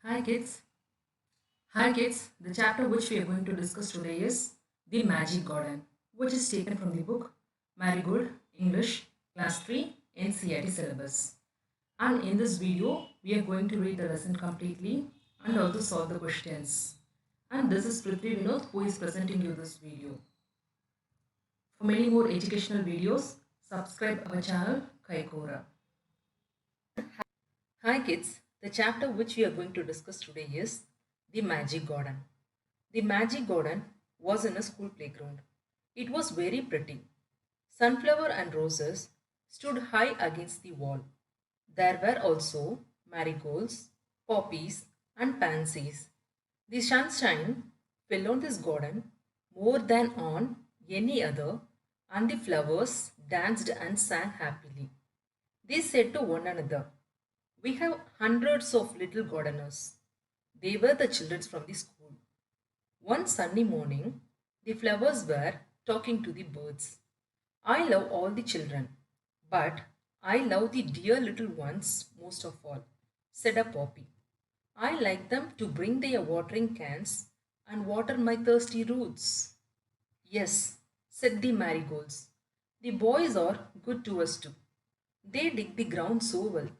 Hi kids. Hi kids. The chapter which we are going to discuss today is The Magic Garden, which is taken from the book Marigold, English, Class 3, NCERT syllabus. And in this video, we are going to read the lesson completely and also solve the questions. And this is Prithvi Vinod who is presenting you this video. For many more educational videos, subscribe our channel Kaikora. Hi kids, the chapter which we are going to discuss today is The Magic Garden. The Magic Garden was in a school playground. It was very pretty. Sunflower and roses stood high against the wall. There were also marigolds, poppies, and pansies. The sunshine fell on this garden more than on any other, and the flowers danced and sang happily. They said to one another, "We have hundreds of little gardeners." They were the children from the school. One sunny morning, the flowers were talking to the birds. "I love all the children, but I love the dear little ones most of all," said a poppy. "I like them to bring their watering cans and water my thirsty roots." "Yes," said the marigolds. "The boys are good to us too. They dig the ground so well."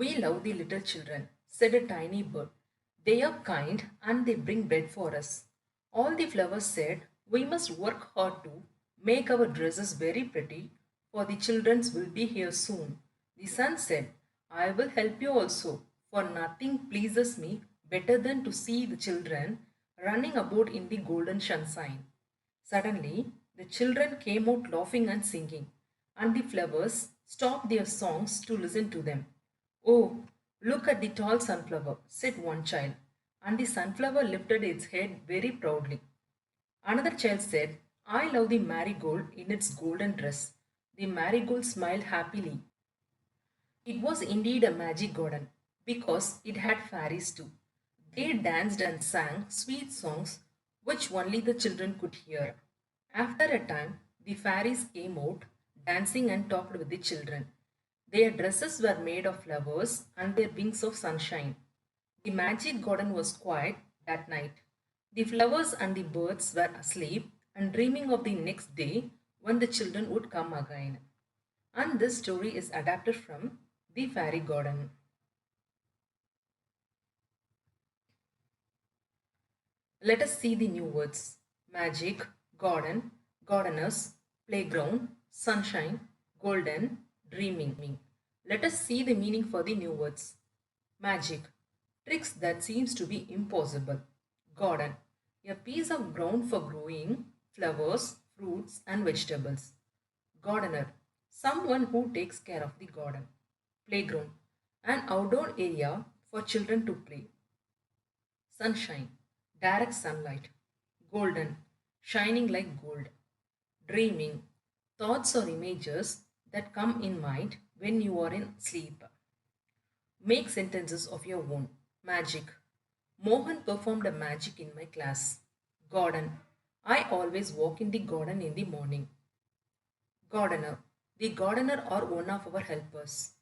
"We love the little children," said a tiny bird. "They are kind and they bring bread for us." All the flowers said, "We must work hard to make our dresses very pretty, for the children will be here soon." The sun said, "I will help you also, for nothing pleases me better than to see the children running about in the golden sunshine." Suddenly, the children came out laughing and singing, and the flowers stopped their songs to listen to them. "Oh, look at the tall sunflower," said one child, and the sunflower lifted its head very proudly. Another child said, "I love the marigold in its golden dress." The marigold smiled happily. It was indeed a magic garden, because it had fairies too. They danced and sang sweet songs which only the children could hear. After a time, the fairies came out dancing and talked with the children. Their dresses were made of flowers and their wings of sunshine. The magic garden was quiet that night. The flowers and the birds were asleep and dreaming of the next day when the children would come again. And this story is adapted from The Fairy Garden. Let us see the new words: magic, garden, gardeners, playground, sunshine, golden, dreaming. Let us see the meaning for the new words. Magic, tricks that seems to be impossible. Garden, a piece of ground for growing flowers, fruits and vegetables. Gardener, someone who takes care of the garden. Playground, an outdoor area for children to play. Sunshine, direct sunlight. Golden, shining like gold. Dreaming, thoughts or images that come in mind when you are in sleep. Make sentences of your own. Magic, Mohan performed a magic in my class. Garden, I always walk in the garden in the morning. Gardener, the gardener are one of our helpers.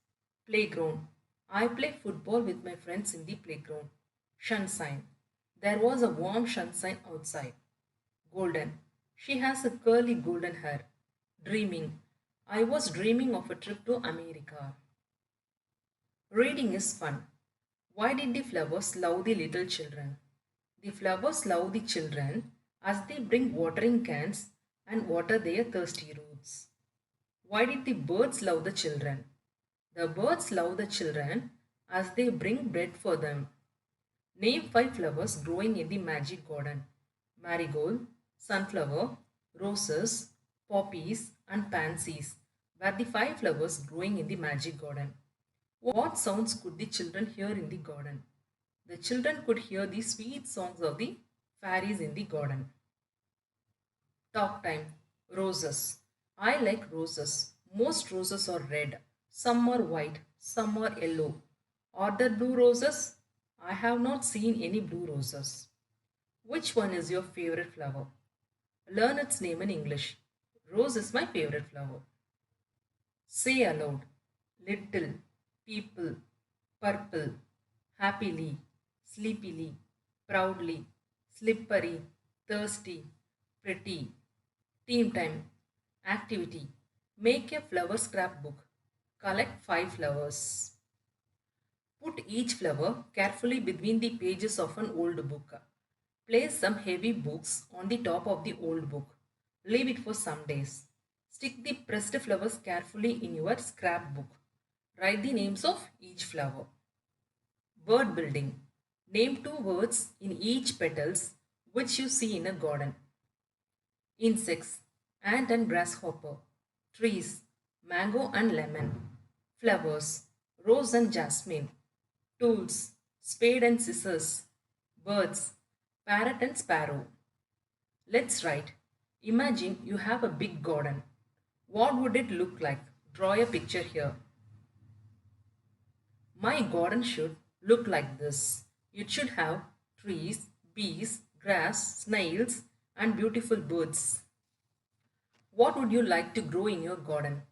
Playground, I play football with my friends in the playground. Sunshine, there was a warm sunshine outside. Golden, she has a curly golden hair. Dreaming, I was dreaming of a trip to America. Reading is fun. Why did the flowers love the little children? The flowers love the children as they bring watering cans and water their thirsty roots. Why did the birds love the children? The birds love the children as they bring bread for them. Name five flowers growing in the magic garden: marigold, sunflower, roses, poppies, and pansies were the five flowers growing in the magic garden. What sounds could the children hear in the garden? The children could hear the sweet songs of the fairies in the garden. Talk time. Roses. I like roses. Most roses are red. Some are white. Some are yellow. Are there blue roses? I have not seen any blue roses. Which one is your favorite flower? Learn its name in English. Rose is my favorite flower. Say aloud: little, people, purple, happily, sleepily, proudly, slippery, thirsty, pretty. Team time. Activity. Make a flower scrapbook. Collect 5 flowers. Put each flower carefully between the pages of an old book. Place some heavy books on the top of the old book. Leave it for some days. Stick the pressed flowers carefully in your scrapbook. Write the names of each flower. Word building. Name 2 words in each petals which you see in a garden. Insects, ant and grasshopper. Trees, mango and lemon. Flowers, rose and jasmine. Tools, spade and scissors. Birds, parrot and sparrow. Let's write. Imagine you have a big garden. What would it look like? Draw a picture here. My garden should look like this. It should have trees, bees, grass, snails, and beautiful birds. What would you like to grow in your garden?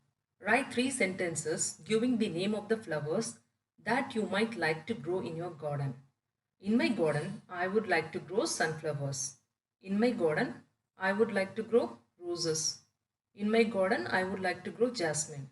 Write 3 sentences giving the name of the flowers that you might like to grow in your garden. In my garden, I would like to grow sunflowers. In my garden, I would like to grow roses. In my garden, I would like to grow jasmine.